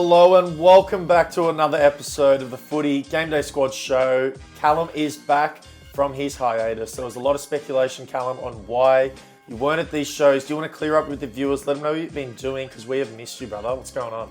Hello and welcome back to another episode of the Footy Gameday Squad show. Callum is back from his hiatus. There was a lot of speculation, Callum, on why you weren't at these shows. Do you want to clear up with the viewers? Let them know what you've been doing because we have missed you, brother. What's going on?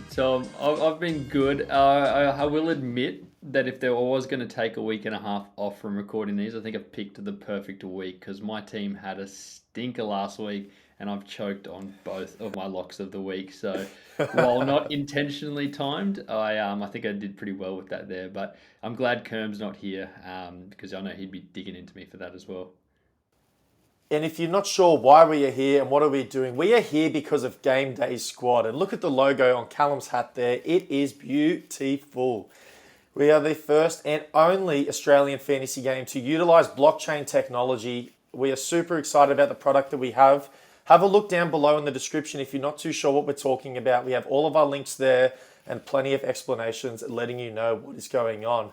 So I've been good. I will admit that if there was going to take a week and a half off from recording these, I think I've picked the perfect week because my team had a stinker last week and I've choked on both of my locks of the week. So while not intentionally timed, I think I did pretty well with that there. But I'm glad Kerm's not here because I know he'd be digging into me for that as well. And if you're not sure why we are here and what are we doing, we are here because of Gameday Squad. And look at the logo on Callum's hat there. It is beautiful. We are the first and only Australian fantasy game to utilise blockchain technology. We are super excited about the product that we have. Have a look down below in the description if you're not too sure what we're talking about. We have all of our links there and plenty of explanations letting you know what is going on.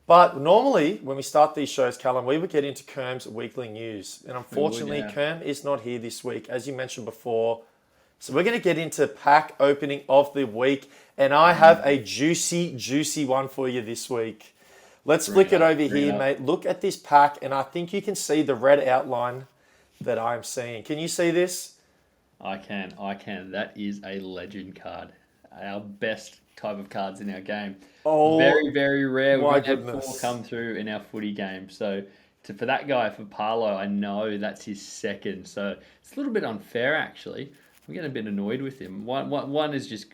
But normally, when we start these shows, Callum, we would get into Kerm's weekly news. And unfortunately, Kerm is not here this week, as you mentioned before. So we're going to get into pack opening of the week. And I have a juicy one for you this week. Let's flick it over here, mate. Look at this pack, and I think you can see the red outline that I'm seeing. Can you see this? I can. That is a legend card. Our best type of cards in our game. Oh, very, very rare. We've only had 4 goodness. come through in our footy game. So for that guy, for Parlo, I know that's his second. So it's a little bit unfair, actually. I'm getting a bit annoyed with him. One is just,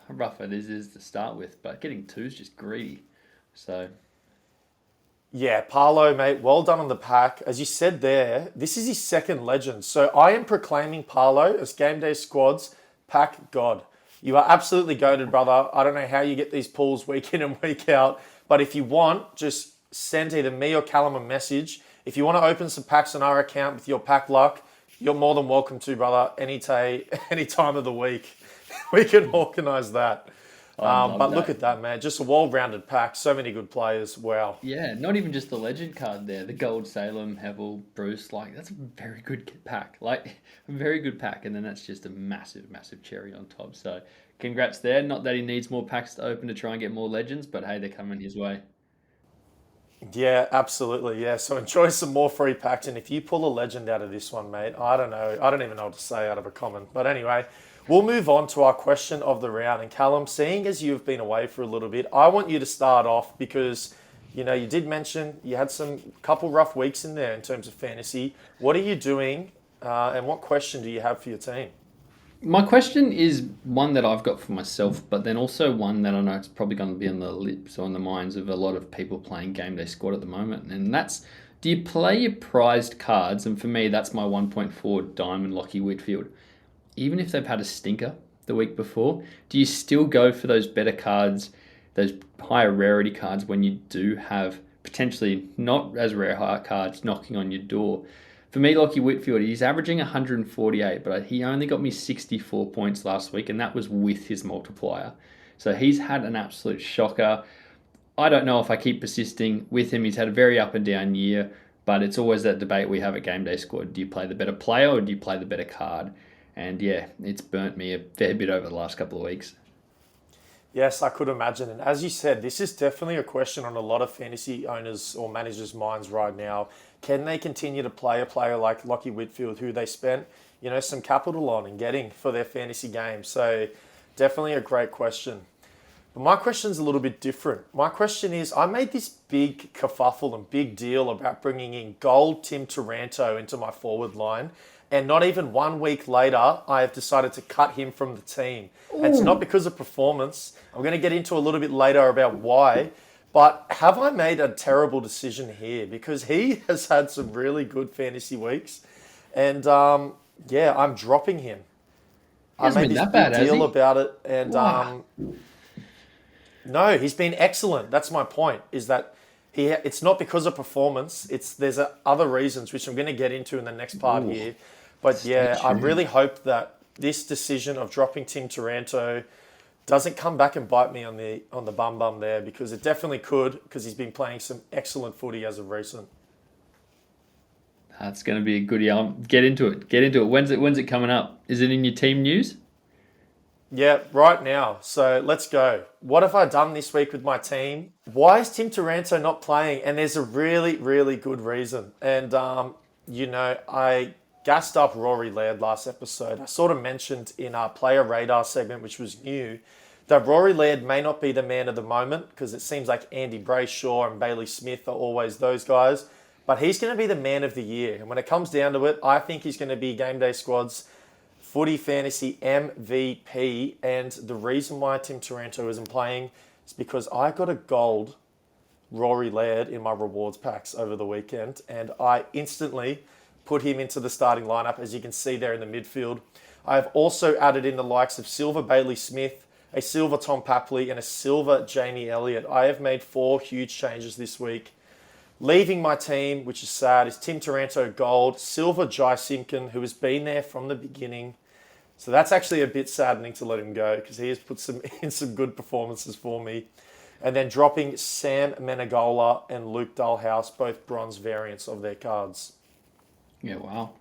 rough as it is to start with, but getting 2 is just greedy. So yeah, Parlo, mate, well done on the pack. As you said there, this is his second legend. So I am proclaiming Parlo as Gameday Squad's pack god. You are absolutely goated, brother. I don't know how you get these pulls week in and week out, but if you want, just send either me or Callum a message. If you want to open some packs on our account with your pack luck, you're more than welcome to, brother, any time of the week. We can organise that. But look at that, man. Just a well-rounded pack. So many good players. Wow. yeah, not even just the legend card there. The gold Salem, Hevel, Bruce, that's a very good pack. A very good pack. And then that's just a massive, massive cherry on top. So congrats there. Not that he needs more packs to open to try and get more legends, but hey, they're coming his way. Yeah, absolutely. Yeah. So enjoy some more free packs. And if you pull a legend out of this one, mate, I don't know. I don't even know what to say out of a common. But anyway, we'll move on to our question of the round. And Callum, seeing as you've been away for a little bit, I want you to start off because, you did mention you had some couple rough weeks in there in terms of fantasy. What are you doing and what question do you have for your team? My question is one that I've got for myself, but then also one that I know it's probably going to be on the lips or on the minds of a lot of people playing Gameday Squad at the moment. And that's, do you play your prized cards? And for me, that's my 1.4 Diamond Lockie Whitfield. Even if they've had a stinker the week before, do you still go for those better cards, those higher rarity cards when you do have potentially not as rare cards knocking on your door? For me, Lockie Whitfield, he's averaging 148, but he only got me 64 points last week, and that was with his multiplier. So he's had an absolute shocker. I don't know if I keep persisting with him. He's had a very up and down year, but it's always that debate we have at Gameday Squad. Do you play the better player or do you play the better card? And yeah, it's burnt me a fair bit over the last couple of weeks. Yes, I could imagine. And as you said, this is definitely a question on a lot of fantasy owners or managers' minds right now. Can they continue to play a player like Lockie Whitfield, who they spent, some capital on and getting for their fantasy game? So definitely a great question. But my question's a little bit different. My question is, I made this big kerfuffle and big deal about bringing in gold Tim Taranto into my forward line. And not even 1 week later, I have decided to cut him from the team. And it's not because of performance. I'm going to get into a little bit later about why. But have I made a terrible decision here? Because he has had some really good fantasy weeks. And I'm dropping him. I made this big deal about it. And no, he's been excellent. That's my point, is that it's not because of performance. There's other reasons, which I'm going to get into in the next part here. But yeah, I really hope that this decision of dropping Tim Taranto doesn't come back and bite me on the bum there, because it definitely could, because he's been playing some excellent footy as of recent. That's going to be a goodie. Get into it. When's it coming up? Is it in your team news? Yeah, right now. So let's go. What have I done this week with my team? Why is Tim Taranto not playing? And there's a really, really good reason. And, I gassed up Rory Laird last episode. I sort of mentioned in our player radar segment, which was new, that Rory Laird may not be the man of the moment because it seems like Andy Brayshaw and Bailey Smith are always those guys. But he's going to be the man of the year. And when it comes down to it, I think he's going to be Game Day Squad's Footy Fantasy MVP, and the reason why Tim Taranto isn't playing is because I got a gold Rory Laird in my rewards packs over the weekend, and I instantly put him into the starting lineup, as you can see there in the midfield. I have also added in the likes of Silver Bailey Smith, a Silver Tom Papley, and a Silver Jamie Elliott. I have made 4 huge changes this week. Leaving my team, which is sad, is Tim Taranto gold, Silver Jai Simpkin, who has been there from the beginning. So that's actually a bit saddening to let him go because he has put in some good performances for me. And then dropping Sam Menegola and Luke Dahlhaus, both bronze variants of their cards. Yeah, wow.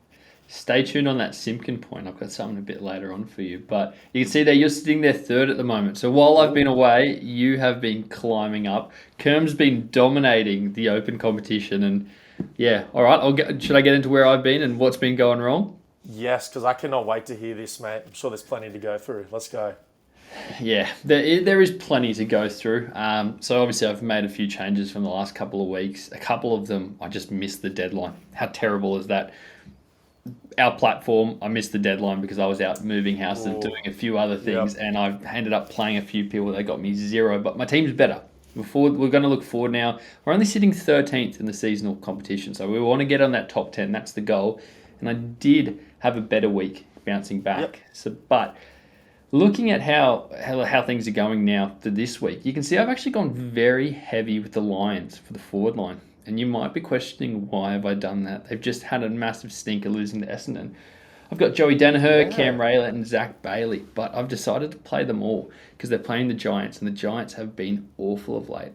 Stay tuned on that Simpkin point. I've got something a bit later on for you. But you can see there you're sitting there third at the moment. So while I've been away, you have been climbing up. Kerm's been dominating the open competition. And yeah, all right. Should I get into where I've been and what's been going wrong? Yes, because I cannot wait to hear this, mate. I'm sure there's plenty to go through. Let's go. Yeah, there is plenty to go through. So obviously I've made a few changes from the last couple of weeks. A couple of them, I just missed the deadline. How terrible is that? Our platform, I missed the deadline because I was out moving houses and doing a few other things, and I ended up playing a few people that got me 0. But my team's better. We're going to look forward now. We're only sitting 13th in the seasonal competition, so we want to get on that top 10. That's the goal. And I did have a better week bouncing back. Yep. But looking at how things are going now for this week, you can see I've actually gone very heavy with the Lions for the forward line. And you might be questioning, why have I done that? They've just had a massive stinker losing to Essendon. I've got Joey Danaher, Cam Raylett, and Zach Bailey, but I've decided to play them all because they're playing the Giants, and the Giants have been awful of late.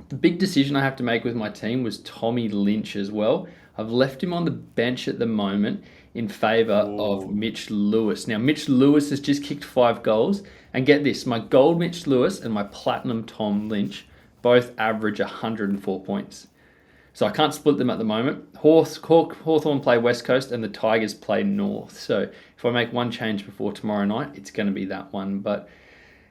The big decision I have to make with my team was Tommy Lynch as well. I've left him on the bench at the moment in favour of Mitch Lewis. Now, Mitch Lewis has just kicked 5 goals, and get this, my gold Mitch Lewis and my platinum Tom Lynch both average 104 points. So I can't split them at the moment. Hawthorn play West Coast and the Tigers play North. So if I make one change before tomorrow night, it's going to be that one. But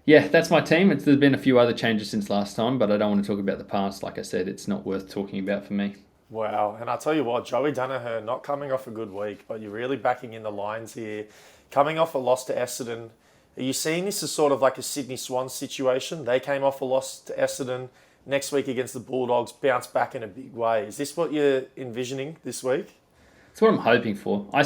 yeah, that's my team. There's been a few other changes since last time, but I don't want to talk about the past. Like I said, it's not worth talking about for me. Wow. And I'll tell you what, Joey Danaher not coming off a good week, but you're really backing in the Lions here. Coming off a loss to Essendon. Are you seeing this as sort of like a Sydney Swans situation? They came off a loss to Essendon. Next week against the Bulldogs, bounce back in a big way. Is this what you're envisioning this week? That's what I'm hoping for. I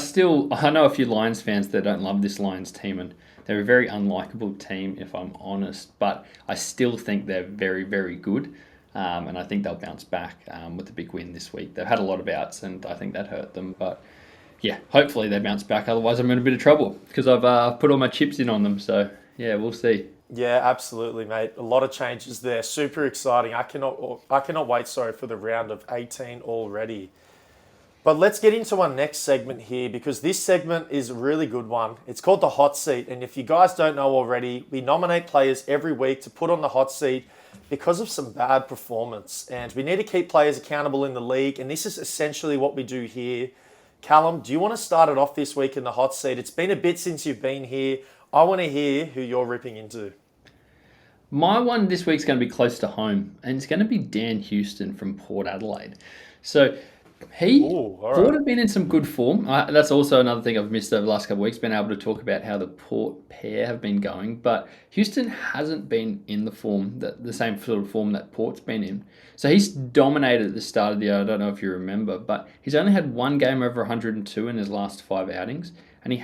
know a few Lions fans that don't love this Lions team, and they're a very unlikable team, if I'm honest. But I still think they're very, very good, and I think they'll bounce back with a big win this week. They've had a lot of outs, and I think that hurt them. But yeah, hopefully they bounce back. Otherwise, I'm in a bit of trouble because I've put all my chips in on them. So yeah, we'll see. Yeah, absolutely, mate. A lot of changes there. Super exciting. I cannot wait, for the round of 18 already. But let's get into our next segment here because this segment is a really good one. It's called the Hot Seat. And if you guys don't know already, we nominate players every week to put on the hot seat because of some bad performance. And we need to keep players accountable in the league. And this is essentially what we do here. Callum, do you want to start it off this week in the hot seat? It's been a bit since you've been here. I want to hear who you're ripping into. My one this week's going to be close to home, and it's going to be Dan Houston from Port Adelaide. So Port have been in some good form. That's also another thing I've missed over the last couple of weeks, been able to talk about how the Port pair have been going. But Houston hasn't been in the form, the same sort of form that Port's been in. So he's dominated at the start of the year. I don't know if you remember, but he's only had one game over 102 in his last 5 outings. And he's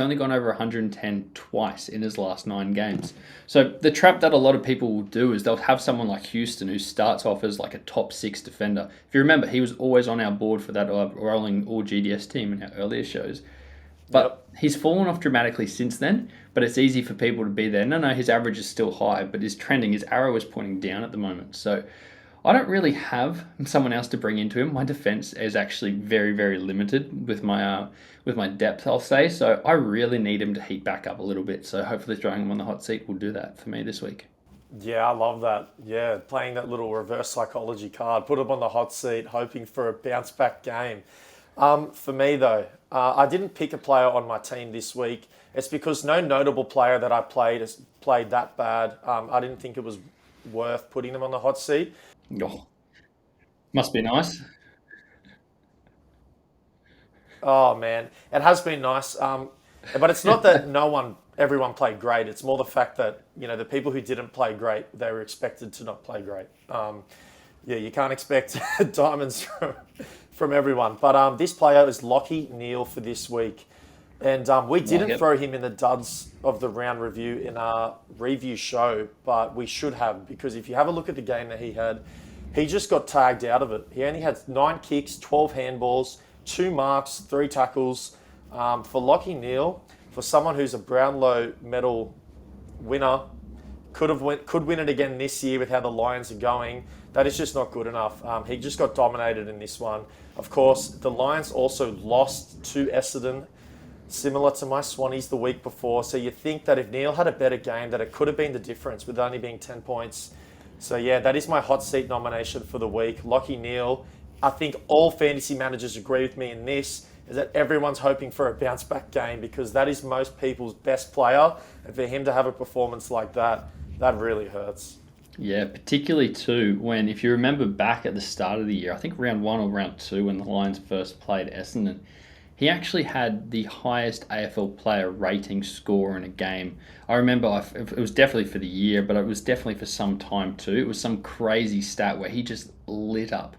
only gone over 110 twice in his last 9 games. So the trap that a lot of people will do is they'll have someone like Houston who starts off as like a top 6 defender. If you remember, he was always on our board for that rolling all GDS team in our earlier shows. But he's fallen off dramatically since then, but it's easy for people to be there. No, his average is still high, but his arrow is pointing down at the moment. So I don't really have someone else to bring into him. My defense is actually very, very limited with my depth, I'll say. So I really need him to heat back up a little bit. So hopefully throwing him on the hot seat will do that for me this week. Yeah, I love that. Yeah, playing that little reverse psychology card, put him on the hot seat, hoping for a bounce back game. For me, though, I didn't pick a player on my team this week. It's because no notable player that I played has played that bad. I didn't think it was worth putting them on the hot seat. Oh, must be nice. Oh man, it has been nice. But it's not that everyone played great. It's more the fact that the people who didn't play great, they were expected to not play great. Yeah, you can't expect diamonds from everyone. But this player is Lachie Neale for this week. And we didn't throw him in the duds of the round review in our review show, but we should have, because if you have a look at the game that he had, he just got tagged out of it. He only had 9 kicks, 12 handballs, 2 marks, 3 tackles. For Lachie Neale, for someone who's a Brownlow medal winner, could win it again this year with how the Lions are going. That is just not good enough. He just got dominated in this one. Of course, the Lions also lost to Essendon, similar to my Swannies the week before. So you think that if Neale had a better game, that it could have been the difference with only being 10 points. So yeah, that is my hot seat nomination for the week. Lachie Neale. I think all fantasy managers agree with me in this, is that everyone's hoping for a bounce back game, because that is most people's best player. And for him to have a performance like that, that really hurts. Yeah, particularly too when, if you remember back at the start of the year, I think round 1 or round 2 when the Lions first played Essendon, he actually had the highest AFL player rating score in a game. I remember it was definitely for the year, but it was definitely for some time too. It was some crazy stat where he just lit up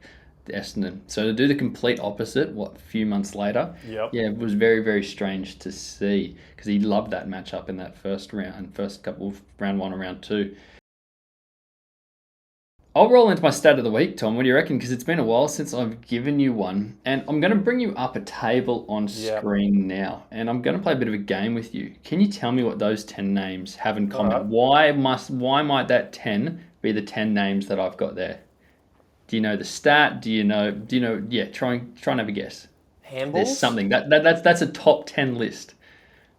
Essendon. So to do the complete opposite, a few months later, Yep. yeah, it was very, very strange to see, because he loved that matchup in that first round, first couple of round 1 or round 2. I'll roll into my stat of the week, Tom. What do you reckon? Because it's been a while since I've given you one. And I'm going to bring you up a table on Yep. screen now. And I'm going to play a bit of a game with you. Can you tell me what those 10 names have in common? Alright. Why might that 10 be the 10 names that I've got there? Do you know the stat? Yeah, try and have a guess. There's Handballs? something. That's a top 10 list.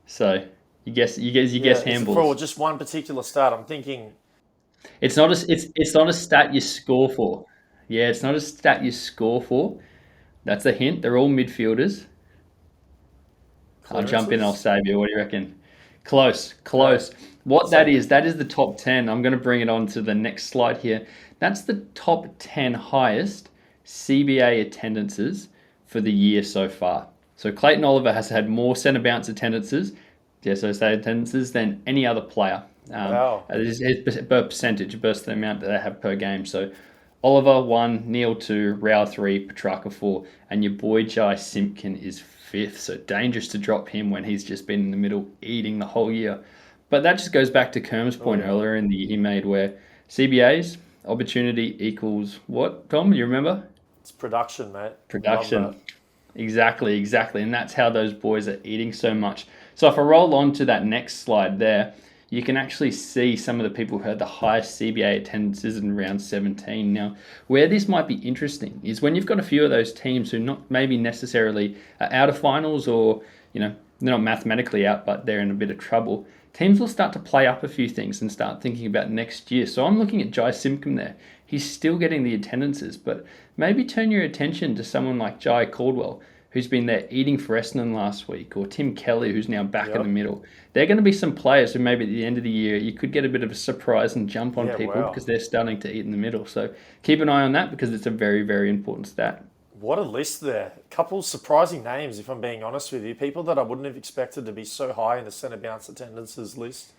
So you guess Yeah, is it for handballs. just one particular stat? I'm thinking It's not a stat you score for. Yeah, it's not a stat you score for. That's a hint. They're all midfielders. I'll jump in and I'll clearances. save you. What do you reckon? Close, Okay. close. What So that is the top 10. I'm going to bring it on to the next slide here. That's the top 10 highest CBA attendances for the year so far. So Clayton Oliver has had more centre bounce attendances, DSOSA attendances, than any other player. wow. His per percentage versus the amount that they have per game. So Oliver 1, Neil 2, Rao 3, Petrarca 4, and your boy Jai Simpkin is 5th. So dangerous to drop him when he's just been in the middle eating the whole year. But that just goes back to Kerm's Oh point yeah. earlier in the year he made, where CBAs, opportunity equals what, Tom? You remember? It's production, mate. Love that. Production. Exactly. And that's how those boys are eating so much. So if I roll on to that next slide there, you can actually see some of the people who had the highest CBA attendances in round 17. Now, where this might be interesting is when you've got a few of those teams who not maybe necessarily are out of finals, or, they're not mathematically out, but they're in a bit of trouble. Teams will start to play up a few things and start thinking about next year. So I'm looking at Jai Simpkin there. He's still getting the attendances, but maybe turn your attention to someone like Jai Caldwell, who's been there eating for Essendon last week, or Tim Kelly, who's now back in the Yep. middle. They're going to be some players who maybe at the end of the year you could get a bit of a surprise and jump on Yeah, people wow. because they're starting to eat in the middle. So keep an eye on that, because it's a very, very important stat. What a list there. Couple surprising names, if I'm being honest with you. People that I wouldn't have expected to be so high in the centre bounce attendances list.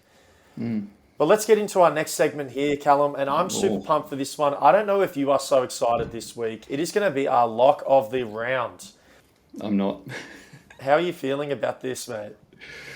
But let's get into our next segment here, Callum, and I'm super Oh, pumped for this one. I don't know if you are so excited this week. It is going to be our lock of the round. I'm not. How are you feeling about this, mate?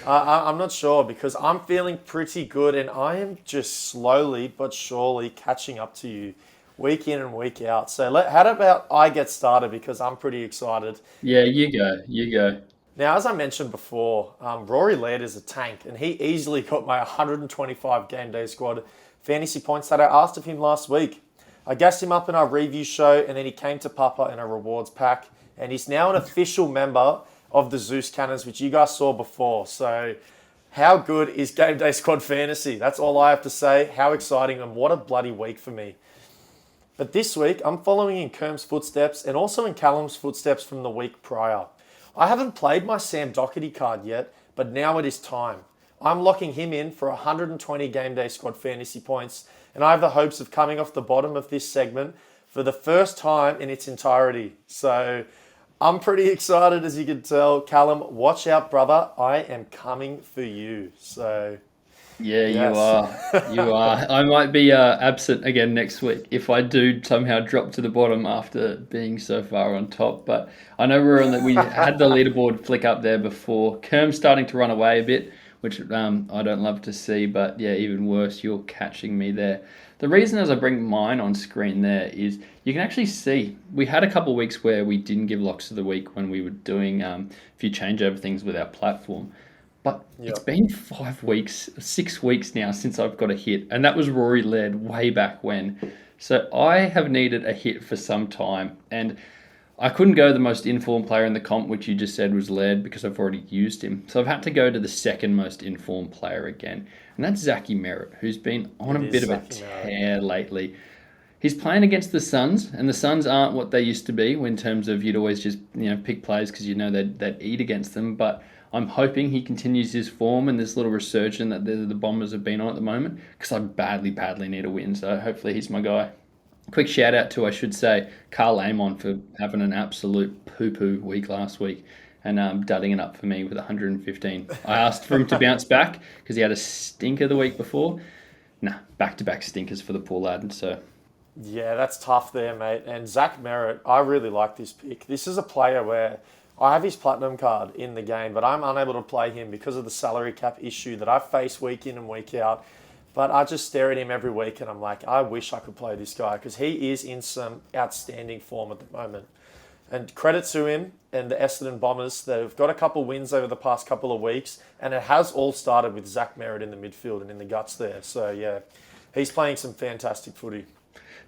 I'm not sure, because I'm feeling pretty good, and I am just slowly but surely catching up to you week in and week out. So how about I get started, because I'm pretty excited. Yeah, you go. You go. Now, as I mentioned before, Rory Laird is a tank, and he easily got my 125 game day squad fantasy points that I asked of him last week. I gassed him up in our review show, and then he came to Papa in a rewards pack, and he's now an official member of the Zeus Cannons, which you guys saw before. So how good is Game Day Squad Fantasy? That's all I have to say. How exciting, and what a bloody week for me. But this week, I'm following in Kerm's footsteps and also in Callum's footsteps from the week prior. I haven't played my Sam Doherty card yet, but now it is time. I'm locking him in for 120 Game Day Squad fantasy points, and I have the hopes of coming off the bottom of this segment for the first time in its entirety. So I'm pretty excited, as you can tell. Callum, watch out, brother. I am coming for you. So Yeah, yes. you are. I might be absent again next week if I do somehow drop to the bottom after being so far on top. But I know we had the leaderboard flick up there before. Kerm's starting to run away a bit, which I don't love to see. But yeah, even worse, you're catching me there. The reason as I bring mine on screen there is you can actually see we had a couple of weeks where we didn't give locks of the week when we were doing a few changeover things with our platform. But it's been 5 weeks, 6 weeks now since I've got a hit. And that was Rory led way back when. So I have needed a hit for some time. And I couldn't go the most informed player in the comp, which you just said was led, because I've already used him. So I've had to go to the second most informed player again. And that's Zachy Merritt, who's been on a bit of a tear lately. He's playing against the Suns, and the Suns aren't what they used to be in terms of you'd always just pick players because they'd eat against them. But I'm hoping he continues his form and this little resurgence that the Bombers have been on at the moment, because I badly need a win. So hopefully he's my guy. Quick shout out to, I should say, Amon for having an absolute poo-poo week last week and dudding it up for me with 115. I asked for him to bounce back because he had a stinker the week before. Nah, back-to-back stinkers for the poor lad. So Yeah, that's tough there, mate. And Zach Merritt, I really like this pick. This is a player where I have his platinum card in the game, but I'm unable to play him because of the salary cap issue that I face week in and week out. But I just stare at him every week and I'm like, I wish I could play this guy because he is in some outstanding form at the moment. And credit to him and the Essendon Bombers. They've got a couple wins over the past couple of weeks, and it has all started with Zach Merritt in the midfield and in the guts there. So yeah, he's playing some fantastic footy.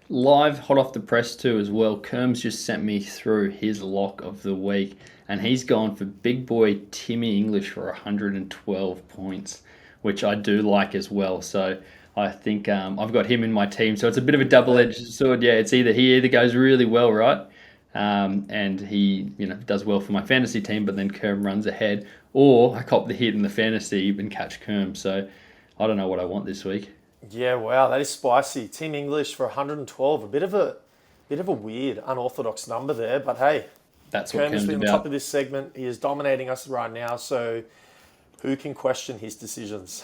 live, hot off the press too as well. Kerm's just sent me through his lock of the week, and he's gone for big boy Timmy English for 112 points, which I do like as well. So I think I've got him in my team. So it's a bit of a double-edged sword. Yeah, it's he either goes really well, right? And he does well for my fantasy team, but then Kerm runs ahead, or I cop the hit in the fantasy and catch Kerm. So I don't know what I want this week. Yeah, wow, that is spicy. Tim English for 112, a bit of a weird, unorthodox number there, but hey, That's what Kerm has Kerm's been on about. top of this segment. He is dominating us right now, so who can question his decisions?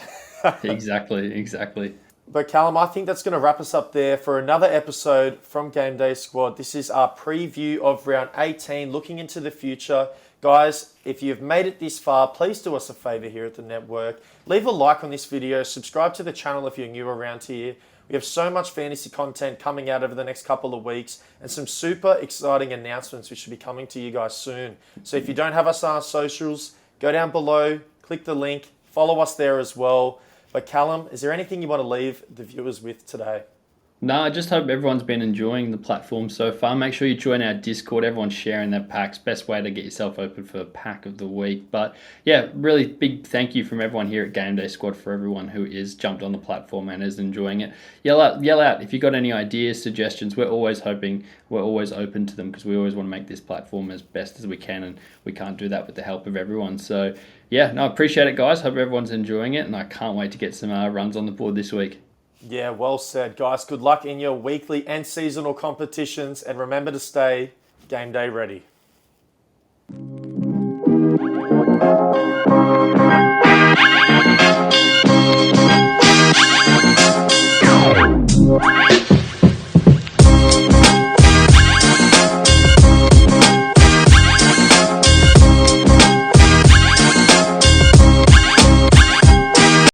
Exactly. But Callum, I think that's going to wrap us up there for another episode from Game Day Squad. This is our preview of round 18, looking into the future. Guys, if you've made it this far, please do us a favor here at the network. Leave a like on this video, subscribe to the channel if you're new around here. We have so much fantasy content coming out over the next couple of weeks and some super exciting announcements which should be coming to you guys soon. So if you don't have us on our socials, go down below, click the link, follow us there as well. But Callum, is there anything you want to leave the viewers with today? No, I just hope everyone's been enjoying the platform so far. Make sure you join our Discord. Everyone's sharing their packs. Best way to get yourself open for a pack of the week. But yeah, really big thank you from everyone here at Game Day Squad for everyone who is jumped on the platform and is enjoying it. Yell out if you've got any ideas, suggestions. We're always open to them because we always want to make this platform as best as we can, and we can't do that with the help of everyone. So yeah, no, I appreciate it, guys. Hope everyone's enjoying it, and I can't wait to get some runs on the board this week. Yeah, well said, guys. Good luck in your weekly and seasonal competitions, and remember to stay game day ready.